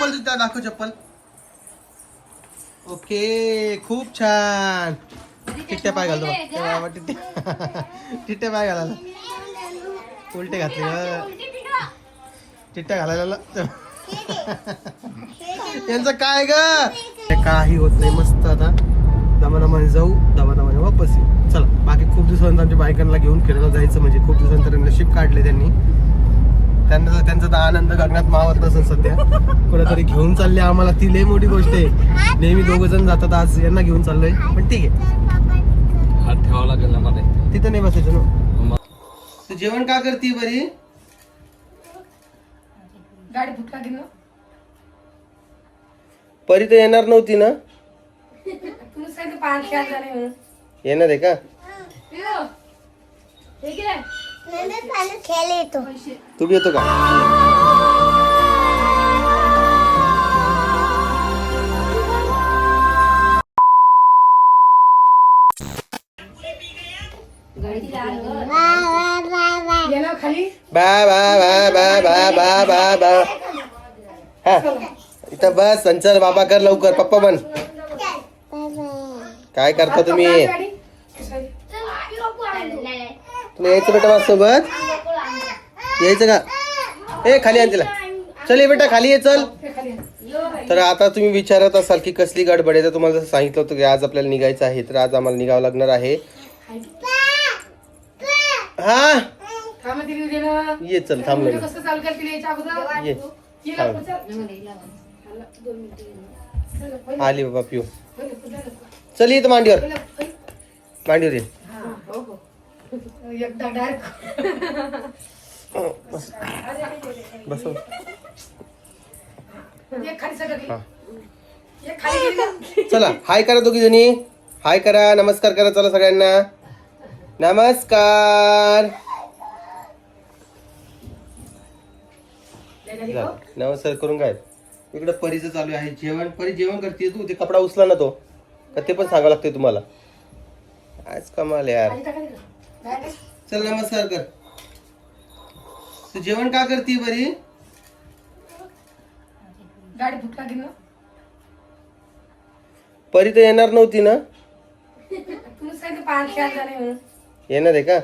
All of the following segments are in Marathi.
चप्पल तुझ्या दाखव चप्पल. ओके खूप छान. टिट्ट्या पाय घालतो टिट्ट्या पाय घालायला उलटे घातले टिट्ट्या घालायला. यांचं काय ग काही होत नाही. मस्त आता दमादमाने जाऊ दमादमाने वापस येऊ. चला बाकी खूप दिवसानंतर आमच्या बायकांना घेऊन फिरायला जायचं म्हणजे खूप दिवसानंतर नशीब काढले त्यांनी. त्यांचा तर आनंद गगनात मावत नसेल सध्या. कोणातरी घेऊन चालले आम्हाला ती लय मोठी गोष्ट आहे. नेहमी 2 जण जातात आज यांना घेऊन चाललोय पण ठीक आहे. हात ठेवावा लागेल ना मला तिथं नाही बसायचं ना. तू जेवण का करती बरी. गाडी फुटका घेऊन परी तर येणार नव्हती ना. तुम्ही सांगितलं पाणी खेळायला नाही म्हणून. येणार आहे का. हे घे. खेळ येतो. तू बी येतो का. येणार खाली. बा बा बा बा बा बा बा बा. हा इथं बस संचल बाबा कर लवकर पप्पा बन. काय करता तुम्ही. तुम्ही यायचं बेटा माझ्यासोबत यायचं का. ए खाली आण तिला. चल ये बेटा खाली ये चल. तर आता तुम्ही विचारत असाल की कसली गडबड आहे. तर तुम्हाला जसं सांगितलं होतं की आज आपल्याला निघायचं आहे. तर आज आम्हाला निघावं लागणार आहे. हा ये चल थांब ये आली बाबा पिऊ. चल ये मांडीवर मांडीवर ये. बस चला हाय करा दोघी जणी. हाय करा नमस्कार करा. चला सगळ्यांना नमस्कार. नमस्कार करून काय इकडं परीचं चालू आहे जेवण. परी जेवण करते तू. ते कपडा उचला ना तो का ते पण सांगावं लागतंय तुम्हाला. आज कमाल यार. चल नमस्कार कर. तू जेवण का करते बरी. गाडी फुटका घेऊन परी तर येणार नव्हती ना. तुम्ही सांगितलं पाणी खेळायला नाही म्हणून. येणार आहे का.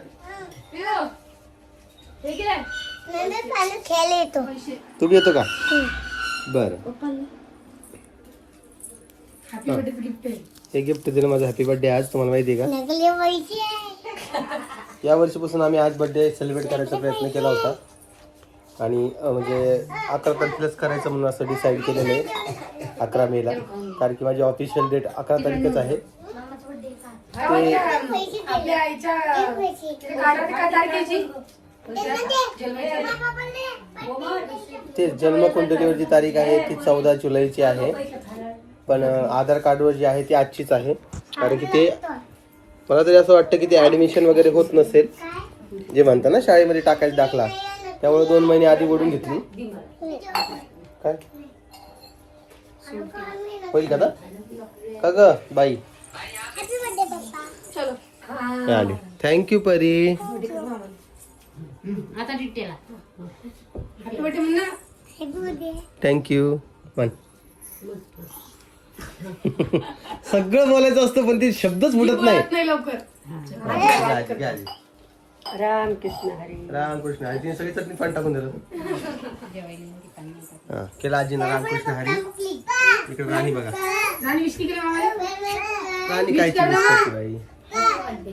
हे घे. खेळ येतो. तू बी येतो का. बर हॅपी बर्थडे गिफ्ट आहे. हे गिफ्ट दिलं माझं. हॅपी बर्थडे आज तुम्हाला माहिती आहे नकली पैसे का. या वर्षीपासून आम्ही आज बर्थडे सेलिब्रेट करायचा प्रयत्न केला होता आणि म्हणजे 11 तारखेलाच करायचं म्हणून असं डिसाईड केलेलं आहे 11 मेला. कारण की माझी ऑफिशियल डेट 11 तारीखच आहे. आपल्या आईच्या काय तारखेची ते जन्मकुंडलीवरची तारीख आहे ती 14 जुलैची आहे. पण आधार कार्डवर जी आहे ती आजचीच आहे. कारण की ते मला तरी असं वाटतं की ते ॲडमिशन वगैरे होत नसेल जे म्हणता ना शाळेमध्ये टाकायचा दाखला. त्यामुळे 2 महिने आधी ओढून घेतली. काय होईल का का ग बाई. आली. थँक्यू परी. आता डिटेल हॅपी बर्थडे म्हणा. थँक्यू म्हण. सगळं बोलायचं असतं पण ते शब्दच फुटत नाही. नाही लवकर. रामकृष्ण हरी. रामकृष्ण हरी. तिने सगळी चटणी पण टाकून दिलं. हा केला आजीनं रामकृष्ण हरी. इकडे राणी बघा. राणी विश केली मामाला. राणी काय बाई.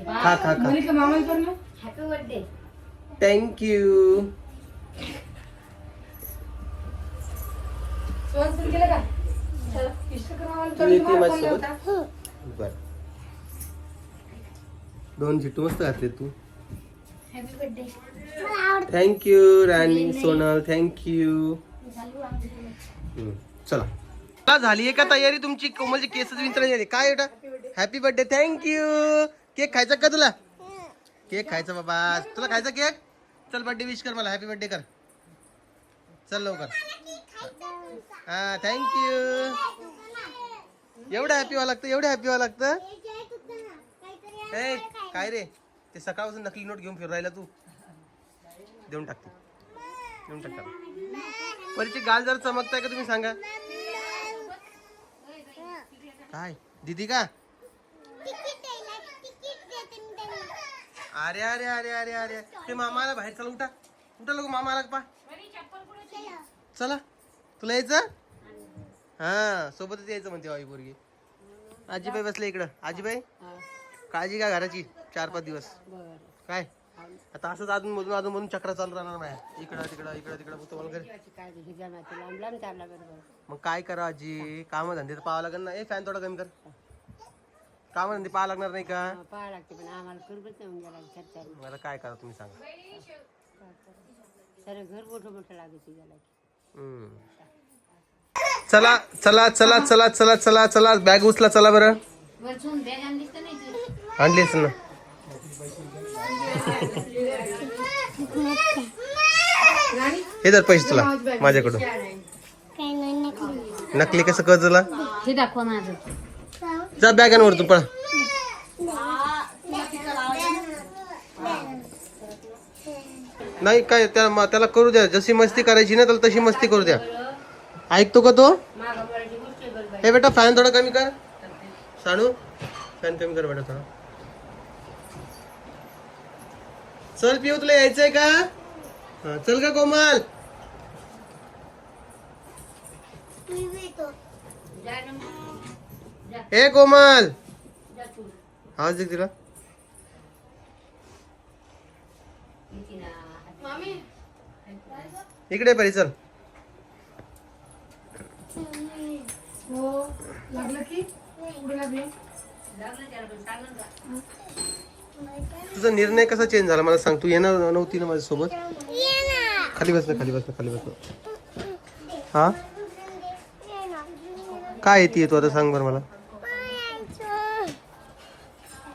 खा खा खा. मोनिका मामाला कर ना. Happy birthday. थँक्यू. सुरू केलं का. चला विश कर मामाला. तू येते माझ्यासोबत. बर 2 झिटू मस्त घातले तू. Happy birthday. Thank you Rani Sonal. Thank you. चला झाली आहे का तयारी तुमची. कोमलची केसच विंचरायची झाली काय बेटा. Happy birthday. थँक्यू. केक खायचा का तुला. केक खायचा बाबा. तुला खायचा केक. चल बर्थडे विश कर मला. हॅपी बर्थडे कर. चल लवकर. हा थँक्यू. एवढं हॅपी व्हावं लागतं. एवढं हॅपी व्हावं लागतं. ए काय रे ते सकाळपासून नकली नोट घेऊन फिरायला तू. देऊन टाकते. देऊन टाकता. परीची गाल जरा चमकताय का तुम्ही सांगा. काय दीदी का? अरे अरे अरे अरे अरे ते मामाला बाहेर चला. उठा उठा लोक मामाला पा. चला तुला यायचं. हा सोबतच यायचं म्हणते आई पोरगी. आजीबाई बसले इकडं. आजीबाई काळजी का घराची 4-5 दिवस. काय आता असंच अजून मधून चक्र चालू राहणार नाही. इकडं तिकडं तुम्हाला घरी. मग काय करा आजी. काम धंदे तर पाहावं लागेल ना. फॅन थोडा कमी कर. काम धंदे पाहावं लागणार नाही का? मला काय करा तुम्ही सांगा. चला चला चला चला चला चला चला बॅग उचला. चला बरं. आणलीच ना. हे जर पैसे तुला माझ्याकडून. नकली कसं कर तुला. हे दाखवा माझं. जा बॅगांवर तू पळा. नाही काय त्याला करू द्या. जशी मस्ती करायची ना त्याला तशी मस्ती करू द्या. ऐकतो का तो. हे बेटा फॅन थोडा कमी कर. सानू फॅन कमी कर बेटा थोडा. चल पिऊ तुला यायचंय का. हा चल का कोमल. हे कोमल आवाज दे तिला. इकडे परी चल. हो लागलं की पुढे लागलं. तुझा निर्णय कसा चेंज झाला मला सांग. तू येणार नव्हती ना माझ्यासोबत. खाली बस ना. हा काय येते तू आता सांग बरं मला.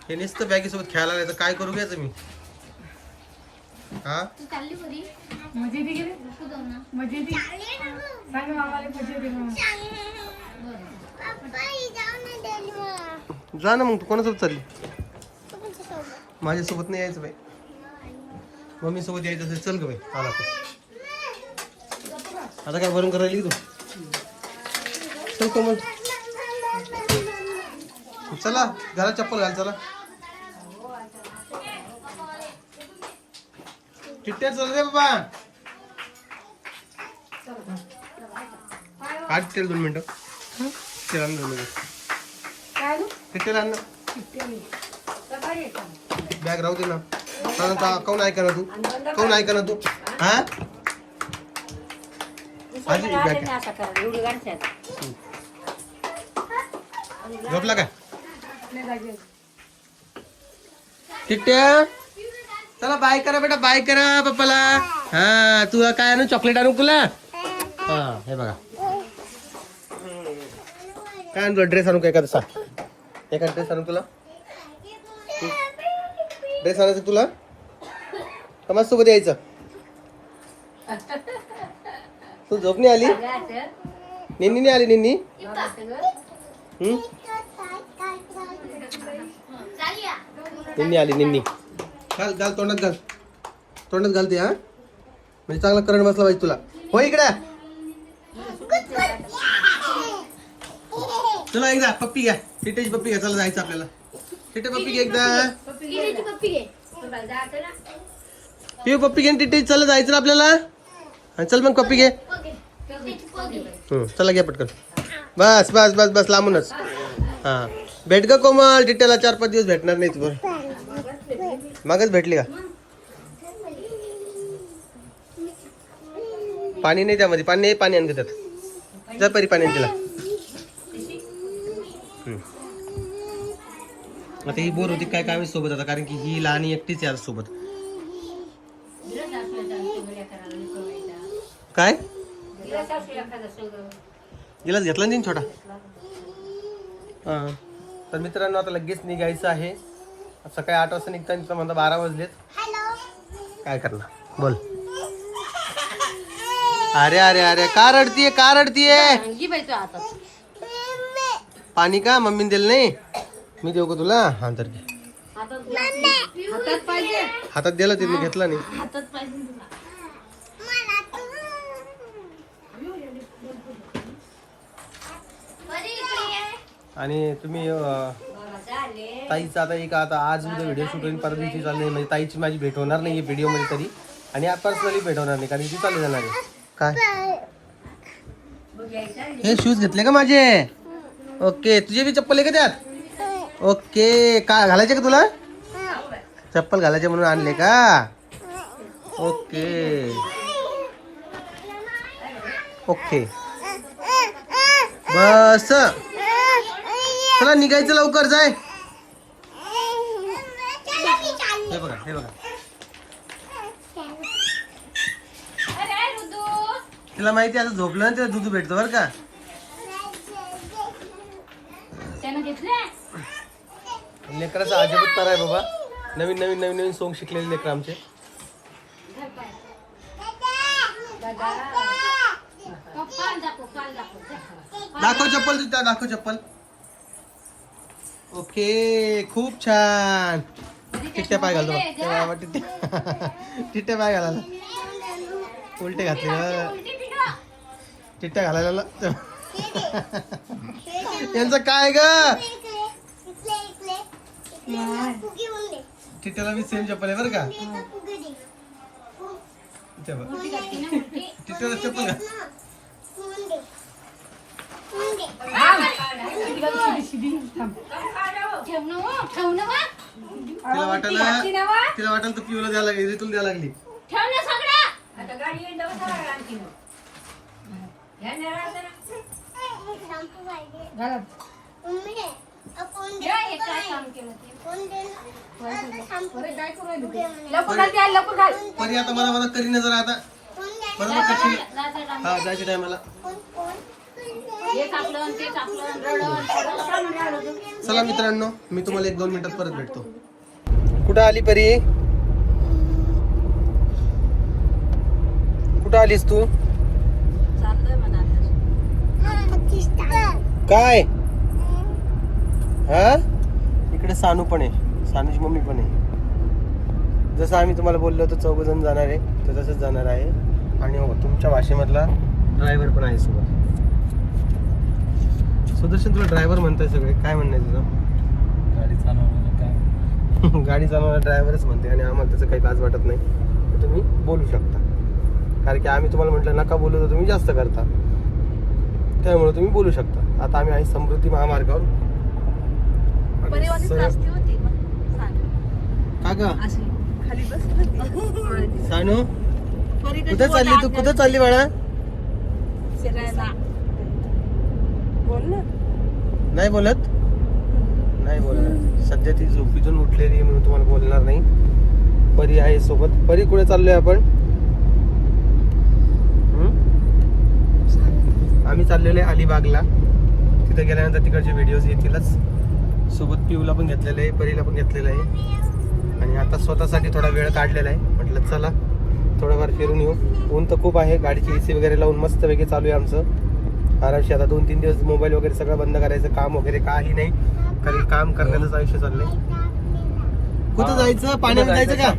हे नुसतं बॅगेसोबत खेळायला लागलं तर काय करू घ्यायचं मी. हा मजा येते की रे. मजा येते. सांग मामाला मजा येते का. जा ना मग. तू कोणासोबत चालली. माझ्यासोबत नाही यायचं बाई. मम्मी सोबत यायचं असेल चल ग बाई. आला आता काय भरून करायली तू. चल कोमल चला घरात चप्पल घाल. चला टिट्ट्या चल रे बाबा. आज तेल 2 मिनिटं. तेल आण 2 मिनिटं. टिट्टेल आण ना. बॅग राहू दे ना. काऊन ऐका ना तू. हा आजी बॅग झोपला का. टिट्ट्या चला बाय करा बेटा. बाय करा पप्पाला. हा तुला काय आणू. चॉकलेट आणू तुला. हा हे बघा काय आणू. ड्रेस आणू का एखादा. एखादा ड्रेस आणू तुला. ड्रेस आणायचं तुला का माझ्यासोबत यायचं. तू झोप नाही आली. निन्नी नाही आली. निन्नी निन्नी आली. निन्नी घाल तोंडात घालते. हा म्हणजे चांगला करंट बसला पाहिजे तुला. हो इकडे चला एकदा पप्पी घ्या. टिटेची पप्पी घ्या. चला जायचं आपल्याला. टिटे पप्पी घे एकदा. पिऊ पप्पी घे. टिटे चला जायचं ना आपल्याला. चल मग पप्पी घे. चला घ्या पटकन. बस बस बस बस लांबूनच. हा भेट का कोमल. टिट्याला 4-5 दिवस भेटणार नाही तू. मागच भेटली का. पाणी नाही त्यामध्ये. पाणी आण त्यात. जा परी पाणी आण तिला. आता ही बोर होती काय सोबत आता. कारण की ही लहान एकटीच यार सोबत. काय गिलास घेतला नाही छोटा. हा तर मित्रांनो आता लगेच निघायचं आहे. सकाळी 8 वाजता निघता म्हणता 12 वाजलेत. काय करणार बोल. अरे अरे अरे का रडतीये. पाणी का मम्मीने दिलं नाही. मी देऊ का तुला. हा तर घे. हातात दिला ते मी घेतला नाही. आणि तुम्ही ताईचा आता आज उद्या व्हिडिओ शूट होईल, परत दिवशी चालले म्हणजे ताईची माझी भेट होणार नाही व्हिडिओ मध्ये तरी, आणि पर्सनली भेट होणार नाही कारण ती चालू जाणार आहे. काय हे शूज घेतले का माझे? ओके, तुझे बी चप्पल आहे का त्यात? ओके, काय घालायचे का तुला? चप्पल घालायचे म्हणून आणले का? ओके ओके, बस चला निघायचं लवकर, जाय. हे बघा हे बघा, तिला माहिती आहे, आता झोपलं ना तेव्हा दूध भेटतो बरं का. लेकराचा अजबच तर आहे बाबा, नवीन नवीन नवीन नवीन सोंग शिकलेले लेकर आमचे. दाखव चप्पल, तुझ्या दाखव चप्पल. ओके, खूप छान. टिट्ट्या पाय घालतो बघ. टिट्ट्या पाय घालायला उलटे घातले, टिट्ट्या घालायला. यांचं काय ग? टिट्ट्याला मी सेम चप्पल आहे बरं का. टिट्ट्याला चप्पल घाल. तिला वाटायला तर पिऊला द्यायला लागली, रितूला द्यायला लागली. परी आता मला करीन जरा आता बरोबर कशी. हा, जायच्या टायमाला. चला मित्रांनो, मी तुम्हाला 1-2 मिनिटात परत भेटतो. कुठं आली परी? कुठं आलीस तू? काय? हा, इकडे सानू पण आहे, सानूची मम्मी पण आहे. जसं आम्ही तुम्हाला बोललो होतो 4 जण जाणार आहे, तर तसंच जाणार आहे. आणि हो, तुमच्या भाषेमधला ड्रायव्हर पण आहे सोबत. सुदर्शन, तुला ड्रायव्हर म्हणताय सगळे, काय म्हणणं आहे तुझं? गाडी चालवण्याला काय गाडी चालवणारा ड्रायव्हरच म्हणते, आणि आम्हाला त्याचं काही लाज वाटत नाही. तर तुम्ही बोलू शकता, कारण की आम्ही तुम्हाला म्हटलं नका बोलू तर तुम्ही जास्त करता, त्यामुळे तुम्ही बोलू शकता. आता आम्ही आहे समृद्धी महामार्गावर. का ग सानू, कुठे चालली तू? कुठे चालली बाळा? नाही बोलत, नाही बोलणार. सध्या ती झोपीतून उठलेली म्हणून तुम्हाला बोलणार नाही. परी आहे सोबत. परी, कुठे चाललोय आपण? आम्ही चाललेलो आहे अलिबागला. तिथे गेल्यानंतर तिकडचे व्हिडिओज येतीलच. सोबत पिऊला पण घेतलेलं आहे, परीला पण घेतलेलं आहे. आणि आता स्वतःसाठी थोडा वेळ काढलेला आहे. म्हटलं चला थोडंफार फिरून येऊ. ऊन तर खूप आहे. गाडीची AC वगैरे लावून मस्तपैकी चालू आहे आमचं आरामशी. आता 2-3 दिवस मोबाईल वगैरे सगळं बंद करायचं, काम वगैरे काही नाही, कारण काम करण्याचंच आयुष्य चाललंय. कुठं जायचं? पाण्यात जायचं का?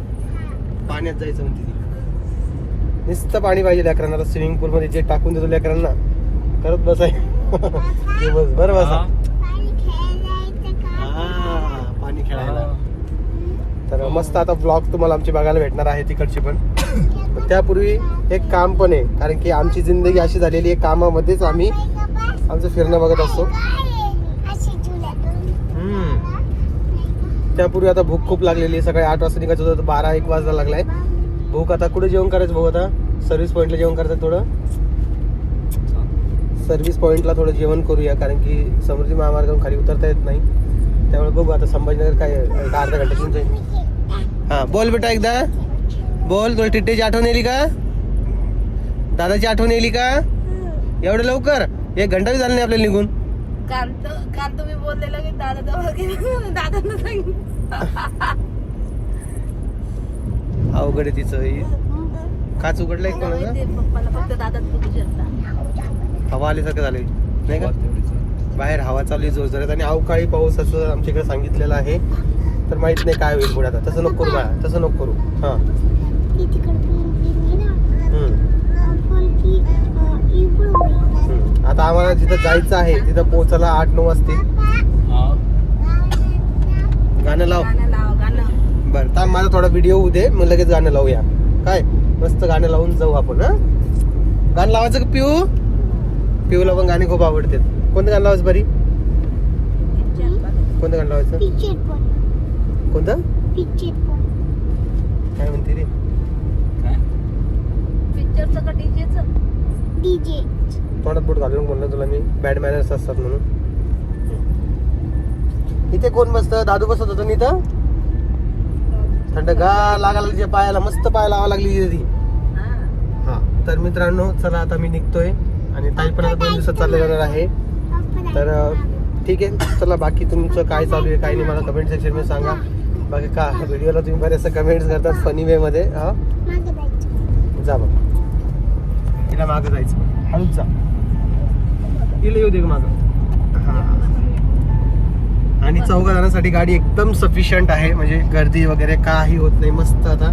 पाण्यात जायचं म्हणते ती. नुसतं पाणी पाहिजे लेकरांना. स्विमिंग पूल मध्ये जे टाकून देतो लेकरांना, करत बसाय दिवसभर बसा. पाणी खेळायला. तर मस्त आता ब्लॉग तुम्हाला आमची बघायला भेटणार आहे तिकडची पण. त्यापूर्वी एक काम पण आहे, कारण की आमची जिंदगी अशी झालेली आहे, कामामध्येच आम्ही आमचं फिरणं बघत असतो. त्यापूर्वी आता भूक खूप लागलेली आहे. सकाळी 8 वाजता निघायचं होतं, 12-1 वाजता लागलाय. भूक आता कुठे जेवण करायचं भाऊ? आता सर्व्हिस पॉईंटला जेवण करायचं. थोडं सर्व्हिस पॉईंटला थोडं जेवण करूया, कारण की समृद्धी महामार्गावरून खाली उतरता येत नाही. त्यामुळे बघू आता संभाजीनगर काय अर्धा घंटा घेऊन जाईल. हा, बोल बेटा एकदा बोल. तुला टिट्टेची आठवण येईल का? दादाची आठवण येईल का? एवढं लवकर? 1 घंटा बी झाला नाही आपल्याला निघून. काल तुम्ही बोललेलं की दादांना सांगितलं. अवघड आहे तिचं. काच उघडलंय कोणाला? पप्पाला फक्त दादाच बघू शकता. हवा आल्यासारखं झालंय नाही का? तेवढीच. बाहेर हवा चालू आहे जोरजोरात, आणि अवकाळी पाऊस असं आमच्याकडे सांगितलेलं आहे. तर माहित नाही काय होईल पुढे. आता तसं नको करू बाळा, तसं नको करू. हा, आता आम्हाला जिथं जायचं आहे तिथं पोहोचायला 8-9 वाजतील. हा. गाणं लाव. बरं थांब, माझा थोडा व्हिडिओ होऊ दे, मग लगेच गाणं लावूया. काय मस्त गाणं लावून जाऊ आपण. हा गाणं लावायचं का पिऊला पण गाणे खूप आवडतात. कोणतं गाणं लावायचं बरी? कोणतं गाणं लावायचं? कोणतं? काय म्हणते रे? काय? डीजे तोंडात बोट घालून बोललो तुला मी, बॅड मॅनर्स असतात म्हणून. इथे कोण बसतं? दादू बसत होतं ना इथं. थंडगार लागायला तिच्या पायाला, मस्त पाय लावा लागली तिथे ती. हा तर मित्रांनो चला आता मी निघतोय आणि ताई पण आता 2 दिवसात चालले जाणार आहे. तर ठीक आहे चला, बाकी तुमचं काय चालू आहे काय नाही मला कमेंट सेक्शन मध्ये सांगा. बाकी का व्हिडिओला तुम्ही बरेचसे कमेंट्स करतात फनी वे मध्ये. हा जा मग, तिला मागं जायचं, हळूच जा, तिला येऊ दे मागं. हा आणि 4 जणांसाठी गाडी एकदम सफिशियंट आहे, म्हणजे गर्दी वगैरे काही होत नाही. मस्त आता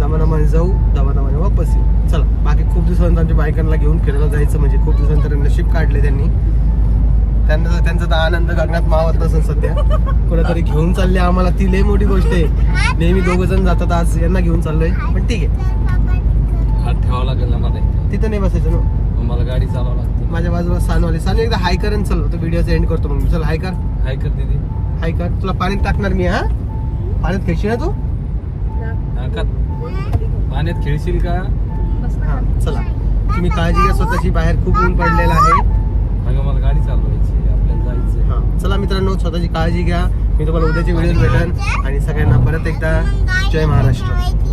दमादमाने जाऊ, दमादमाने वापस येऊ. चला बाकी खूप दिवसानंतर आमच्या बायकांना घेऊन फिरायला जायचं, म्हणजे खूप दिवसानंतर नशीब काढले त्यांनी. त्यांचा तर आनंद गगनात मावत नसेल सध्या. कोणातरी घेऊन चालले आम्हाला, ती लई मोठी गोष्ट आहे. नेहमी 2 जण जातात, आज यांना घेऊन चाललोय. पण ठीक आहे, हात ठेवावं लागेल ना मला इथे. तिथं नाही बसायचं ना. मग मला गाडी चालवावं लागते. माझ्या बाजूला सानवाली एकदा हाय कर आणि चल, तो व्हिडिओचा एंड करतो. मग चल हाय कर, हाय कर दीदी. हाय कर. तुला पाण्यात टाकणार मी. हा पाण्यात खेळशील ना तू? हा का? पाण्यात खेळशील का? हा चला, तुम्ही काळजी घ्या स्वतःची, बाहेर खूप ऊन पडलेलं आहे. अगं मला गाडी चालवायची, आपल्याला जायचंय. हा चला मित्रांनो, स्वतःची काळजी घ्या. मी तुम्हाला उद्याच्या व्हिडिओ भेटेन आणि सगळ्यांना परत एकदा जय महाराष्ट्र.